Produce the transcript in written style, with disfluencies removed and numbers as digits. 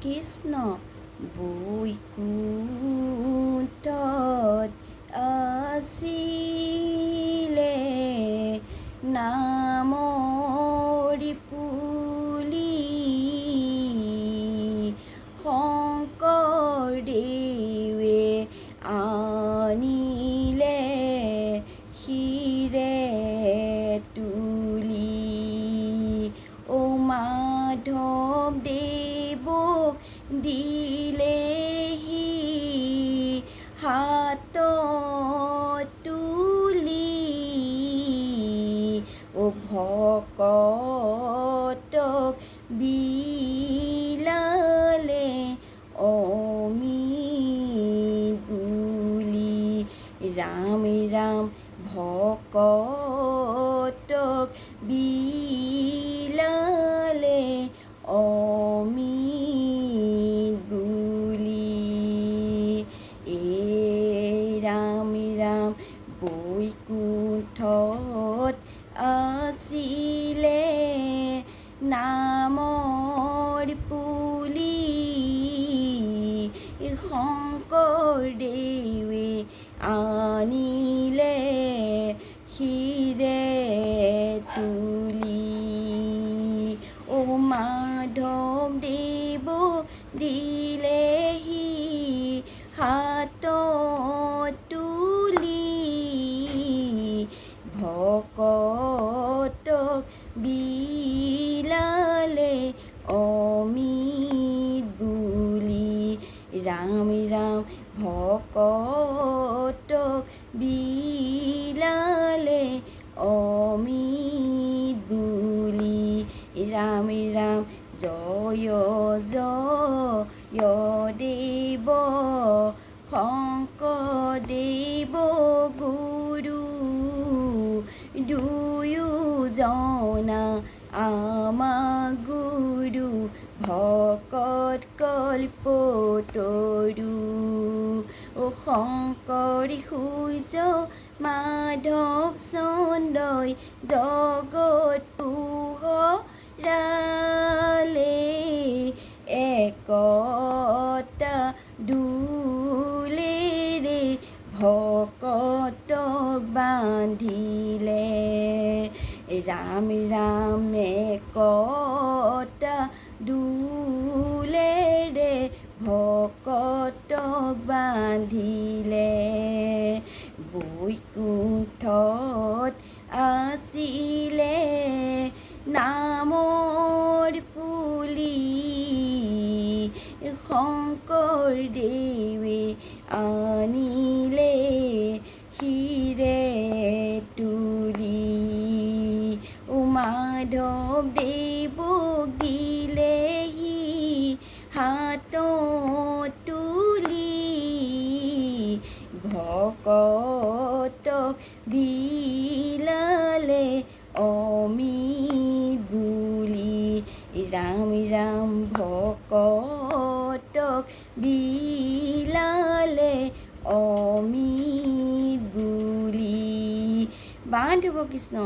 কৃষ্ণ বৈকুণ্ঠত আছিলে নামৰি পুলি শংকৰদেৱে আনিলে শিৰে তুলি মাধৱদেৱক দিলেহি হাতত তুলি ভকতক বিলালে অমিত বুলি ৰাম ৰাম ভকতক বিলালে অমিত বুলি ৰাম ৰাম বৈকুণ্ঠত আছিলে নামৰ পুলি শংকৰদেৱে আনিলে শিৰে তুলি মাধৱদেৱক দিলেহি হাতত তুলি ভকতক বিলালে অমিত বুলি ৰাম ৰাম ভকতক বিলালে অমিত বুলি ৰাম ৰাম জয় জয় দেৱ শংকৰদেৱ গুৰু দুয়োজনা আমাৰ গুৰু ভকত কল্পতৰু শংকৰী সূৰ্য মাধৱ চন্দ্ৰই জগত পোহৰালে একতা দোলেৰে ভকতক বান্ধিলে ৰাম ৰাম একতা দোলেৰে ভকতক বান্ধিলে বৈকুণ্ঠত আছিলে নামৰ পুলি শংকৰদেৱে আনিলে শিৰে তুলি মাধৱদেৱক দিলেহি হাতত তুলি ভকতক বিলালে অমিত বুলি ৰাম ৰাম ভকতক বিলালে অমিত বুলি বান্ধ হ'ব কৃষ্ণ।